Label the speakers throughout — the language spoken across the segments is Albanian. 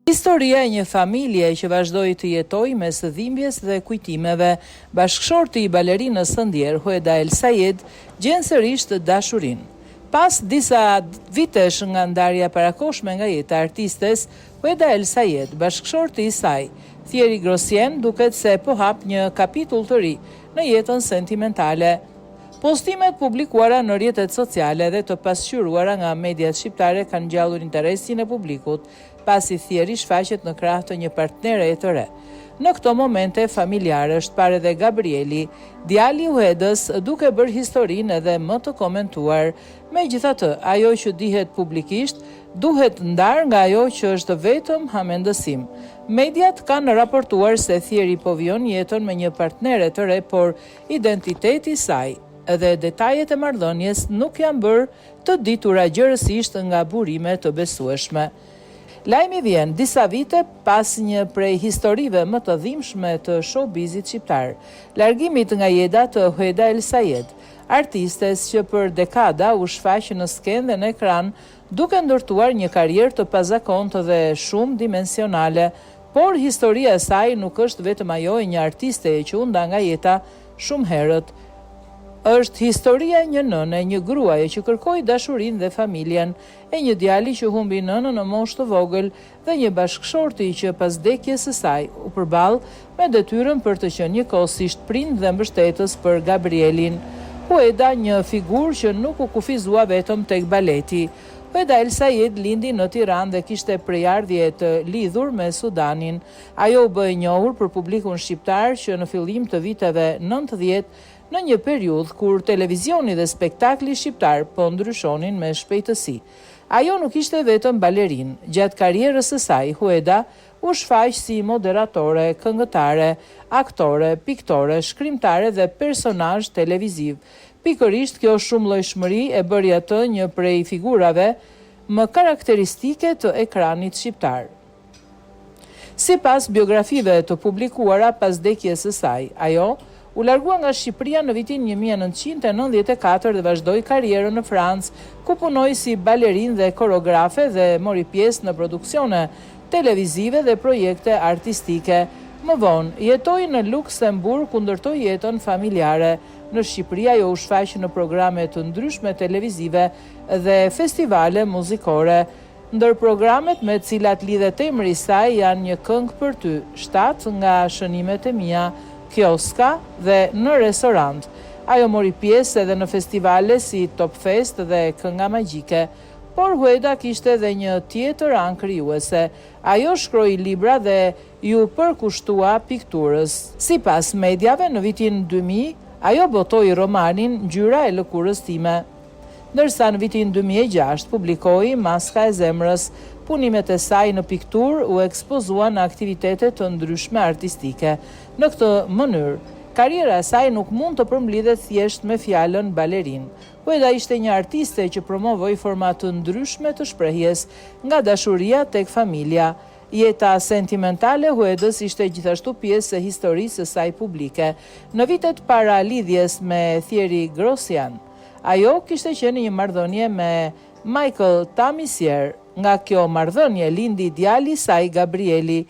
Speaker 1: Historia e një familje që vazhdoi të jetojë mes dhimbjes dhe kujtimeve, bashkëshorti i balerinës së ndjer, Hueda El Sayed, gjen sërish dashurinë. Pas disa vitesh nga ndarja parakoshme nga jeta e artistes, Hueda El Sayed, bashkëshorti i saj, Thierry Grossien, duket se po hap një kapitull të ri në jetën sentimentale. Postimet publikuara në rrjetet sociale dhe të pasqyruara nga mediat shqiptare kanë ngjallur interesin e publikut, pasi Thierry shfaqet në krah të një partnere të re. Në këto momente familjare është parë edhe Gabrieli, djali i Huedës, duke bërë historinë edhe më të komentuar. Megjithatë, ajo që dihet publikisht duhet ndar nga ajo që është vetëm hamendësim. Mediat kanë raportuar se Thierry po vijon jetën me një partnere të re, por identiteti i saj edhe detajet e marrëdhënies nuk janë bërë të ditura gjërësisht nga burime të besueshme. Lajmi vjen disa vite pas një prej historive më të dhimbshme të showbizit shqiptar, largimit nga jeta të Hueda El Sayed, artistes që për dekada u shfaq në skenë dhe në ekran, duke ndërtuar një karrierë të pazakontë dhe shumë dimensionale, por historia e saj nuk është vetëm ajo e një artiste që u nda nga jeta shumë herët. Është historia e një nëne, një gruaje që kërkoi dashurinë dhe familjen, e një djali që humbi nënën në moshë të vogël dhe një bashkëshorti që pas vdekjes së saj u përball me detyrën për të qenë njëkohësisht prind dhe mbështetës për Gabrielin. Hueda, një figurë që nuk u kufizua vetëm tek baleti. Hueda El Sayed lindi në Tiranë dhe kishte prejardhje të lidhur me Sudanin. Ajo u bë e njohur për publikun shqiptar që në fillim të viteve 90, në një periudhë kur televizioni dhe spektakli shqiptar po ndryshonin me shpejtësi. Ajo nuk ishte vetëm balerin. Gjatë karrierës së saj, Hueda u shfaq si moderatore, këngëtare, aktore, piktore, shkrimtare dhe personazh televiziv. Pikërisht kjo shumëllojshmëri e bëri atë një prej figurave më karakteristike të ekranit shqiptar. Sipas biografive të publikuara pas vdekjes së saj, ajo u largua nga Shqipëria në vitin 1994 dhe vazhdoi karrierën në Francë, ku punoi si balerin dhe koreografe dhe mori pjesë në produksione televizive dhe projekte artistike. Më vonë, jetoi në Luksemburg ku ndërtoi jetën familjare. Në Shqipëri ajo u shfaq në programe të ndryshme televizive dhe festivale muzikore. Ndër programet me të cilat lidhet emri i saj janë Një këngë për ty, 7 nga Shënimet e mia, Kioska dhe Në restorant. Ajo mori pjesë edhe në festivale si Top Fest dhe Kënga Magjike, por Hueda kishte edhe një tjetër anë krijuese. Ajo shkroi libra dhe ju përkushtua pikturës. Sipas mediave, në vitin 2000, ajo botoi romanin Ngjyra e lëkurës time. Ndërsa në vitin 2006 publikoi Maska e zemrës. Punimet e saj në pikturë u ekspozuan në aktivitete të ndryshme artistike. Në këtë mënyrë, karriera e saj nuk mund të përmbledhet thjesht me fjalën balerin. Hueda ishte një artiste që promovoi forma të ndryshme të shprehjes, nga dashuria tek familja. Jeta sentimentale Huedës ishte gjithashtu pjesë e historisë së saj publike. Në vitet para lidhjes me Thierry Grossien, ajo kishte qenë një marrëdhënie me Michael Tamisier. Nga kjo marrëdhënie lindi djali i saj Gabrieli.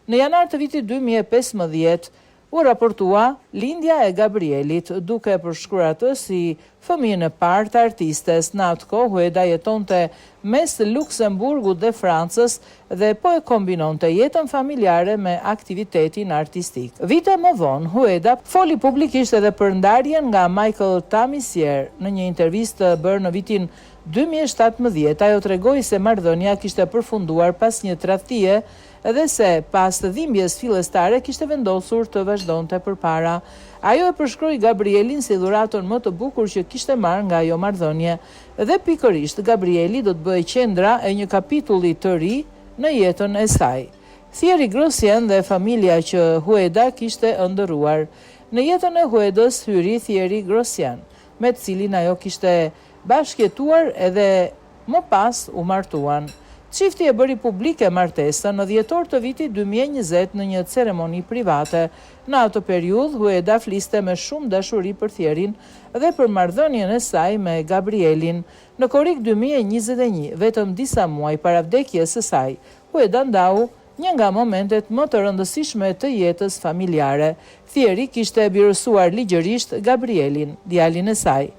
Speaker 1: Në janar të vitit 2015 u raportua lindja e Gabrielit, duke përshkruar atë si fëmijën e parë të artistes. Në atë kohë Hueda jetonte mes Luksemburgut dhe Francës dhe po e kombinonte jetën familjare me aktivitetin artistik. Vite më vonë, Hueda foli publikisht edhe për ndarjen nga Michael Tamisier. Në një intervistë bërë në vitin 2017, ajo tregoi se marrëdhënia kishte përfunduar pas një tradhtie dhe se pas të dhimbjes fillestare kishte vendosur të vazhdonte përpara. Ajo e përshkroi Gabrielin si dhuratën më të bukur që kishte marrë nga ajo marrëdhënie dhe pikërisht Gabrieli do të bëhej qendra e një kapitulli të ri në jetën e saj. Thierry Grossien dhe familja që Hueda kishte ëndërruar. Në jetën e Huedës hyri Thierry Grossien, me të cilin ajo kishte bashkëjetuar edhe më pas u martuan. Çifti e bëri publike martesën në dhjetor të vitit 2020 në një ceremoni private. Në atë periudhë, Hueda fliste me shumë dashuri për Thierryn dhe për marrëdhënien e saj me Gabrielin. Në korrik 2021, vetëm disa muaj para vdekjes së saj, Hueda ndau një nga momentet më të rëndësishme të jetës familjare. Thieri kishte birësuar ligjërisht Gabrielin, djalin e saj.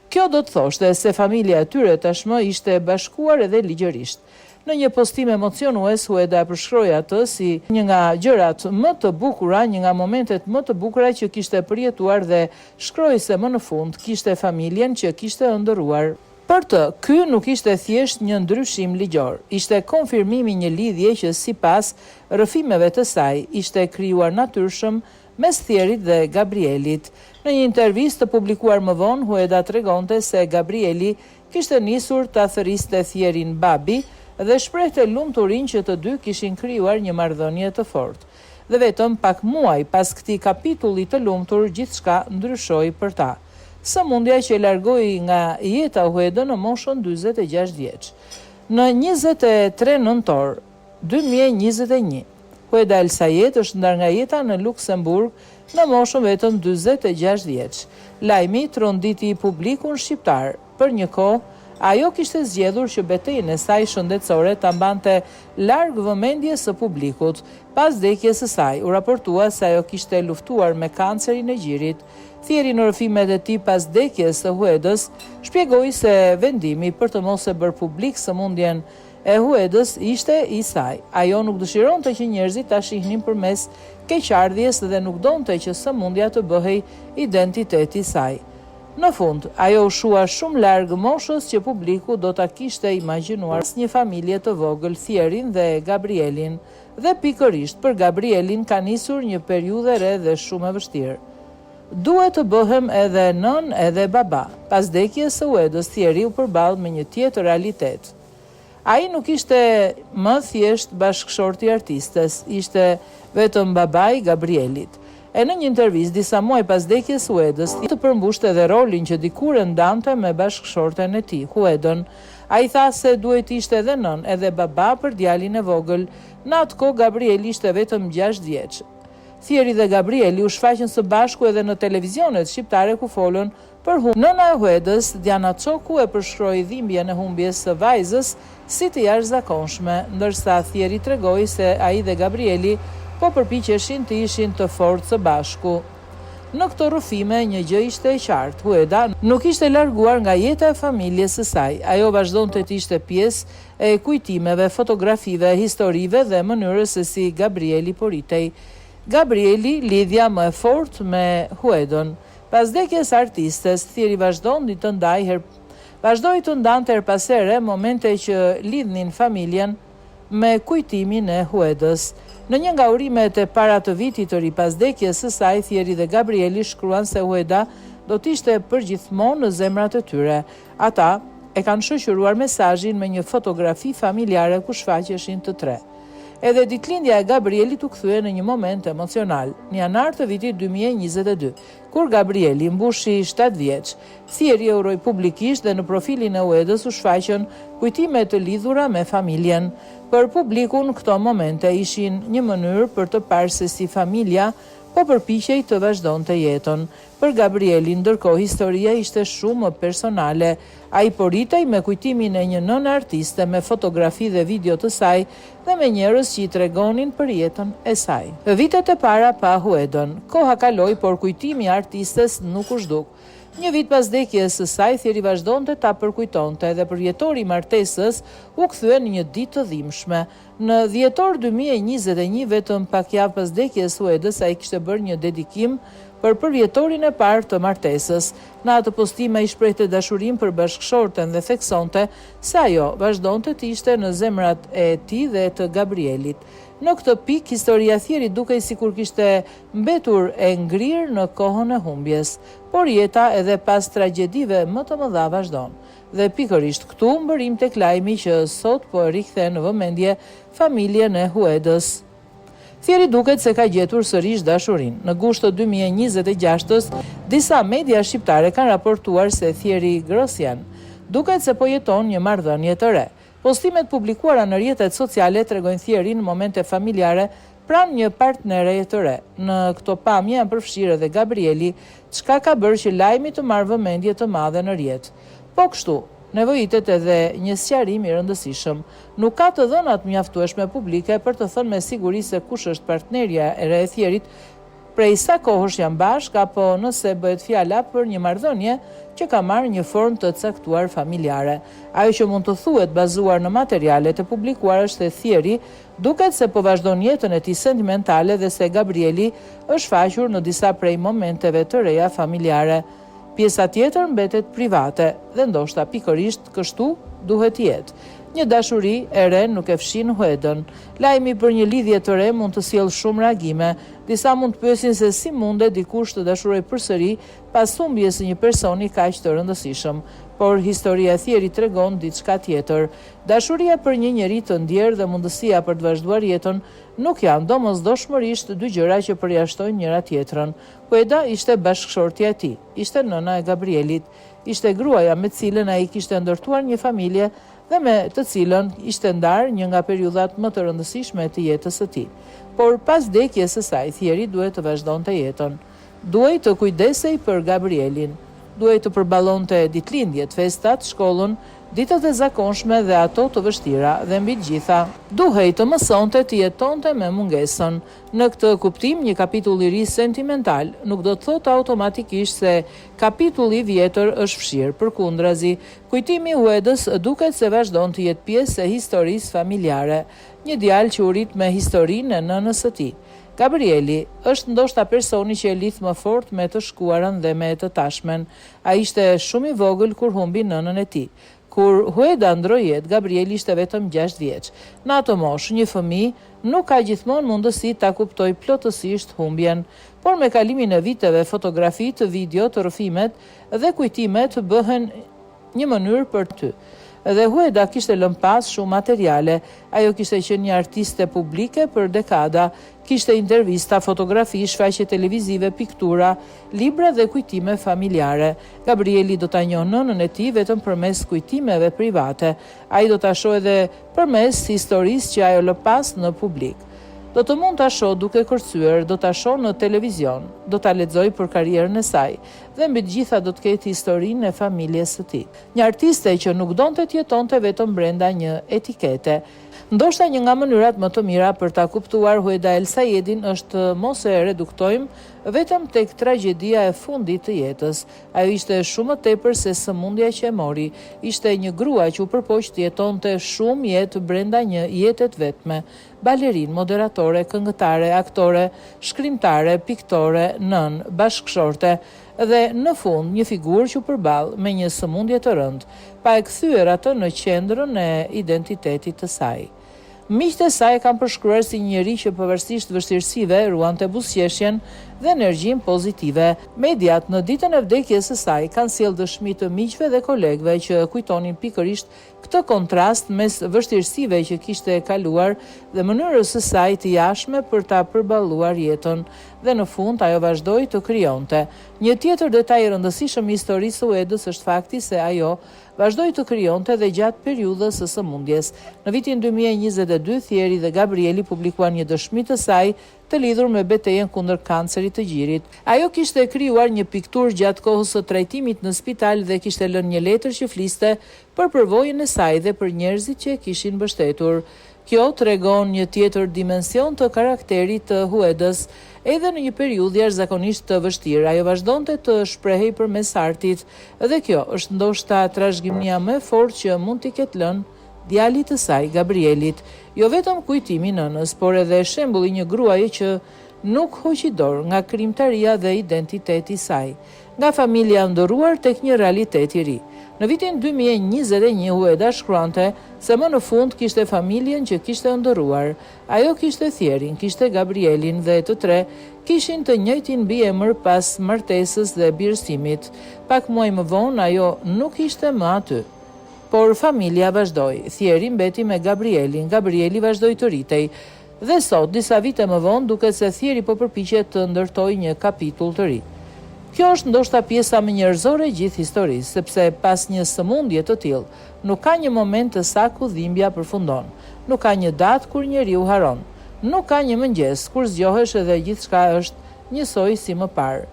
Speaker 1: Kjo do të thoshte se familja e tyre tashmë ishte bashkuar edhe ligjërisht. Në një postim emocionues, Hueda e përshkroi atë si një nga gjërat më të bukura, një nga momentet më të bukura që kishte përjetuar dhe shkroi se më në fund kishte familjen që kishte ëndërruar. Për të, ky nuk ishte thjesht një ndryshim ligjor, ishte konfirmimi një lidhje që sipas rrëfimeve të saj ishte krijuar natyrshëm mes Thierit dhe Gabrielit. Në një intervistë të publikuar më vonë, Hueda tregonte se Gabrieli kishte nisur ta thëriste Thierin babi dhe shprehte lumturinë që të dy kishin krijuar një marrëdhënie të fortë. Dhe vetëm pak muaj pas këtij kapitulli të lumtur, gjithçka ndryshoi për ta. Sëmundja që largoi nga jeta Hueda në moshën 46 vjeç. Në 23 nëntor 2021, Hueda El Sayed është ndarë nga jeta në Luksemburg në moshën vetëm 46 vjeç. Lajmi tronditi publikun shqiptar. Për një kohë, ajo kishte zgjedhur që betejën e saj shëndetësore ta mbante larg vëmendjes së publikut. Pas vdekjes së saj, u raportua se ajo kishte luftuar me kancerin e gjirit. Thieri në rrëfimet e tij pas vdekjes së Huedës shpjegoi se vendimi për të mos e bërë publik sëmundjen e Huedës ishte i saj. Ajo nuk dëshironte që njerëzit ta shihnin përmes keqardhjes dhe nuk donte që sëmundja të bëhej identiteti i saj. Në fund, ajo u shua shumë larg moshës që publiku do ta kishte imagjinuar një familje të vogël, Thierin dhe Gabrielin, dhe pikërisht për Gabrielin ka nisur një periudhë e re dhe shumë e vështirë. Duhet të bëhem edhe nën edhe baba. Pas vdekjes së Huedës, Thieri u përball me një tjetër realitet. Ai nuk ishte më thjesht bashkëshorti i artistes, ishte vetëm babai i Gabrielit. E në një intervistë disa muaj pas vdekjes së Huedës, të përmbushte edhe rolin që dikur e ndante me bashkëshorten e tij, Huedën. Ai tha se duhet ishte edhe nën edhe baba për djalin e vogël. Në atë kohë Gabrieli ishte vetëm 6 vjeç. Thieri dhe Gabrieli u shfaqën së bashku edhe në televizionet shqiptare ku folën për humbjen. Nëna e Huedës, Diana Çoku, e përshkroi dhimbjen e humbjes së vajzës si të jashtëzakonshme, ndërsa Thieri tregoi se ai dhe Gabrieli po përpiqeshin të ishin të fortë së bashku. Në këto rrëfime një gjë ishte e qartë, Hueda nuk ishte larguar nga jeta e familjes së saj. Ajo vazhdonte të ishte pjesë e kujtimeve, fotografive, historive dhe mënyrës se si Gabrieli poritej. Gabrieli, lidhja më e fortë me Huedën. Pas vdekjes së artistes, Thieri vazhdoi të ndante her pas here momente që lidhnin familjen me kujtimin e Huedës. Në një nga urimet e para të vitit të ri pas vdekjes së saj, Thieri dhe Gabrieli shkruan se Hueda do të ishte përgjithmonë në zemrat e tyre. Ata e kanë shoqëruar mesazhin me një fotografi familjare ku shfaqeshin të tre. Edhe ditëlindja e Gabrielit u kthye në një moment emocional, në janar të vitit 2022, kur Gabrieli mbushi 7 vjeç. Thieri e uroi publikisht dhe në profilin e Huedës u shfaqën kujtime të lidhura me familjen. Për publikun, këto momente ishin një mënyrë për të parë se si familja po përpiqej të vazhdonte jetën. Për Gabrielin, ndërkohë, historia ishte shumë personale. Ai poritej me kujtimin e një nënë artiste, me fotografi dhe video të saj dhe me njerëz që i tregonin për jetën e saj. Vitet e para pa Huedën, koha kaloi, por kujtimi i artistes nuk u zhduk. Një vit pas vdekjes së saj, Thieri vazhdonte ta përkujtonte dhe përjetori i martesës u kthye në një ditë të dhimbshme. Në dhjetor 2021, vetëm pak javë pas vdekjes së Huedës, ai kishte bërë një dedikim për përvjetorin e parë të martesës. Në atë postim ai shprehte dashurinë për bashkëshorten dhe theksonte se ajo vazhdonte të ishte në zemrat e tij dhe të Gabrielit. Në këtë pikë, historia Thierit dukej sikur kishte mbetur e ngrirë në kohën e humbjes, por jeta edhe pas tragjedive më të mëdha vazhdon. Dhe pikërisht këtu mbërim tek lajmi që sot po e rikthen në vëmendje familjen e Huedës. Thieri duket se ka gjetur sërish dashurinë. Në gusht të 2026-s, disa media shqiptare kanë raportuar se Thieri Grosjan duket se po jeton një marrëdhënie të re. Postimet publikuara në rrjetet sociale tregojnë Thierin në momente familjare pranë një partnere të re. Në këto pamje janë përfshirë edhe Gabrieli, çka ka bërë që lajmi të marrë vëmendje të madhe në rrjet. Po kështu, Nevojitet edhe një sqarim i rëndësishëm. Nuk ka të dhënat mjaftueshme publike për të thënë me siguri se kush është partnerja e re e Thierit, prej sa kohësh janë bashk, apo nëse bëhet fjala për një marrëdhënie që ka marrë një formë të caktuar familjare. Ajo që mund të thuhet bazuar në materialet e publikuara është se Thieri duket se po vazhdon jetën e tij sentimentale dhe se Gabrieli është faqur në disa prej momenteve të reja familjare. Pjesa tjetër mbetet private dhe ndoshta pikërisht kështu duhet jetë. Një dashuri e re nuk e fshin huedën. Lajmi për një lidhje të re mund të sjellë shumë reagime. Disa mund të pyesin se si mundet dikush të dashurojë përsëri pas humbjes së një personi kaq të rëndësishëm. Por historia e Thierit tregon diçka tjetër. Dashuria për një njeri të ndjerë dhe mundësia për të vazhduar jetën nuk janë domosdoshmërisht dy gjëra që përjashtojnë njëra tjetrën. Hueda ishte bashkëshortja e tij, ishte nëna e Gabrielit, ishte gruaja me cilën ai kishte ndërtuar një familje dhe me të cilën ishte ndarë një nga periudhat më të rëndësishme të jetës së tij. Por pas vdekjes së saj, Thieri duhet të vazhdonte jetën. Duhej të kujdesej për Gabrielin. Duhej të përballonte ditëlindjet, festat, shkollën, ditët e zakonshme dhe ato të vështira dhe mbi të gjitha. Duhej të mësonte të jetonte me mungesën. Në këtë kuptim, një kapitull i ri sentimental nuk do të thotë automatikisht se kapitulli i vjetër është fshirë. Përkundrazi, kujtimi i Huedës duket se vazhdon të jetë pjesë e historisë familjare, një djalë që u rit me historinë e nënës së tij. Gabrieli është ndoshta personi që e lidh më fort me të shkuarën dhe me të tashmen. Ai ishte shumë i vogël kur humbi nënën e tij. Kur Hueda ndroi jetë, Gabrieli ishte vetëm 6 vjeç. Në atë moshë, një fëmijë nuk ka gjithmonë mundësi ta kuptojë plotësisht humbjen, por me kalimin e viteve, fotografitë, video, të rrëfimet dhe kujtimet bëhen një mënyrë për ty. Dhe Hueda kishte lënë pas shumë materiale. Ajo kishte qenë një artiste publike për dekada, kishte intervista, fotografi, shfaqje televizive, piktura, libra dhe kujtime familjare. Gabrieli do ta njohë nënën e tij vetëm përmes kujtimeve private. Ai do ta shohë edhe përmes historisë që ajo lë pas në publik. Do të mund ta shohë duke kërcyer, do ta shohë në televizion, do ta lexojë për karrierën e saj dhe mbi të gjitha do të ketë historinë e familjes së tij. Një artiste që nuk donte të jetonte vetëm brenda një etikete. Ndoshta një nga mënyrat më të mira për ta kuptuar Hueda El Sayedin është mos e reduktojmë vetëm tek tragjedia e fundit të jetës. Ajo ishte shumë më tepër se sëmundja që e mori. Ishte një grua që u përpoq të jetonte shumë jetë brenda një jete të vetme. Balerin, moderatore, këngëtare, aktore, shkrimtare, piktore, nën, bashkëshorte dhe në fund një figurë që u përball me një sëmundje të rëndë, pa e kthyer atë në qendrën e identitetit të saj. Miqtë e saj kanë përshkruar si një njeri që pavarësisht vështirësive ruante buzëqeshjen dhe energjinë pozitive. Mediat në ditën e vdekjes së saj kanë sjellë dëshmi të miqve dhe kolegëve që kujtonin pikërisht këtë kontrast mes vështirësive që kishte kaluar dhe mënyrës së saj të jashtme për ta përballuar jetën. Dhe në fund ajo vazhdoi të krijonte. Një tjetër detaj i rëndësishëm i historisë së Huedës është fakti se ajo vazhdoi të krijonte dhe gjatë periudhës së sëmundjes. Në vitin 2022, Thieri dhe Gabrieli publikuan një dëshmi të saj të lidhur me betejën kundër kancerit të gjirit. Ajo kishte krijuar një pikturë gjatë kohës së trajtimit në spital dhe kishte lënë një letër që fliste për përvojën e saj dhe për njerëzit që e kishin mbështetur. Kjo tregon një tjetër dimension të karakterit të Huedës. Edhe në një periudhë jashtëzakonisht të vështirë, ajo vazhdonte të shprehej përmes artit, dhe kjo është ndoshta trashëgimia më e fortë që mund t'i ketë lënë djalit të saj, Gabrielit. Jo vetëm kujtimi i nënës, por edhe shembulli një gruaje që nuk hoqi dorë nga krijimtaria dhe identiteti i saj, nga familja ndëruar tek një realitet i ri. Në vitin 2021, Hueda shkruante se më në fund kishte familjen që kishte ndëruar. Ajo kishte Thierin, kishte Gabrielin dhe të tre kishin të njëjtin biemër pas martesës dhe birësimit. Pak muaj më vonë ajo nuk ishte më aty. Por familja vazhdoi. Thieri mbeti me Gabrielin, Gabrieli vazhdoi të rritej. Dhe sot, disa vite më vonë, duket se Thieri po përpiqet të ndërtojë një kapitull të ri. Kjo është ndoshta pjesa më njerëzore e gjithë historisë, sepse pas një sëmundje të tillë, nuk ka një moment të saktë ku dhimbja përfundon. Nuk ka një datë kur njeriu haron. Nuk ka një mëngjes kur zgjohesh edhe gjithçka është njësoj si më parë.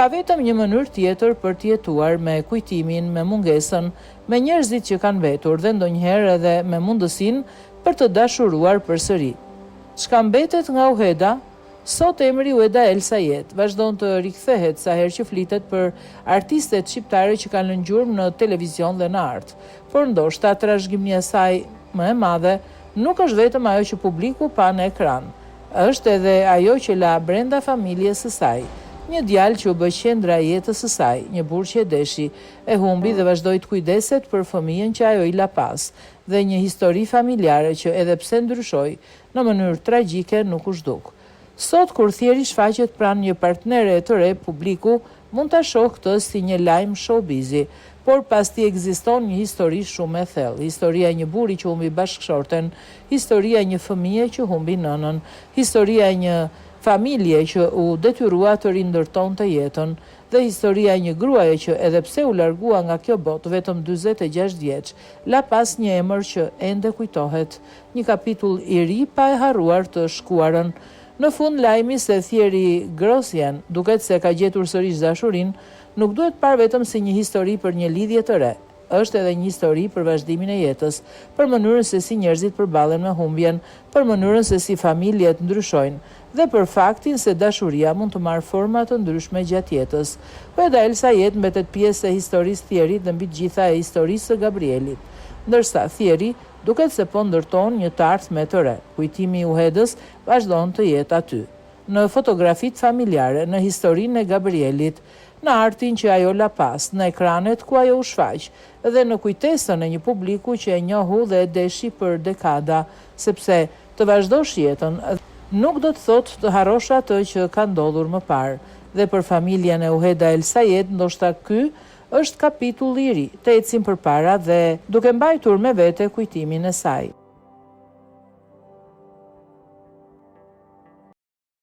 Speaker 1: Ka vetëm një mënyrë tjetër për të jetuar, me kujtimin, me mungesën, me njerëzit që kanë vetur dhe ndonjëherë edhe me mundësinë për të dashuruar përsëri. Çka mbetet nga Uheda? Sot emri Uheda El Sayed vazhdon të rikthehet sa herë që flitet për artistet shqiptare që kanë lënë gjurmë në televizion dhe në art. Por ndoshta trashëgimia e saj më e madhe nuk është vetëm ajo që publiku pa në ekran. Është edhe ajo që la brenda familjes së saj. Një djalë që u bë qendra e jetës së saj, një burrë që e deshi, e humbi dhe vazhdoi të kujdeset për fëmijën që ajo i la pas, dhe një histori familjare që edhe pse ndryshoi në mënyrë tragjike nuk u zhduk. Sot kur Thieri shfaqet pranë një partnere të re, publiku mund ta shohë këtë si një lajm showbizi, por pas tij ekziston një histori shumë e thellë. Historia e një burri që humbi bashkëshorten, historia e një fëmije që humbi nënën, historia e një familje që u detyrua të rindërtonte jetën, dhe historia e një gruaje që edhe pse u largua nga kjo botë vetëm 46 vjeç, la pas një emër që ende kujtohet, një kapitull i ri pa e harruar të shkuarën. Në fund, lajmi se Thieri Grosjean duket se ka gjetur sërish dashurinë, nuk duhet parë vetëm si një histori për një lidhje të re. Është edhe një histori për vazhdimin e jetës, për mënyrën se si njerëzit përballen me humbjen, për mënyrën se si familjet ndryshojnë, dhe për faktin se dashuria mund të marrë forma të ndryshme gjatë jetës. Uheda El Sayed mbetet pjesë e historisë Thierit dhe mbi të gjitha e historisë së Gabrielit, ndërsa Thieri duket se po ndërton një të ardhme të re. Kujtimi i Uhedës vazhdon të jetë aty, në fotografitë familjare, në historinë e Gabrielit, në artin që ajo la pas, në ekranet ku ajo u shfaq, dhe në kujtesën e një publiku që e njohu dhe e deshi për dekada, sepse të vazhdosh jetën nuk do të thotë të harrosh atë që ka ndodhur më parë. Dhe për familjen e Uheda El Sayed, ndoshta ky është kapitull i ri, të ecim përpara dhe duke mbajtur me vete kujtimin e saj.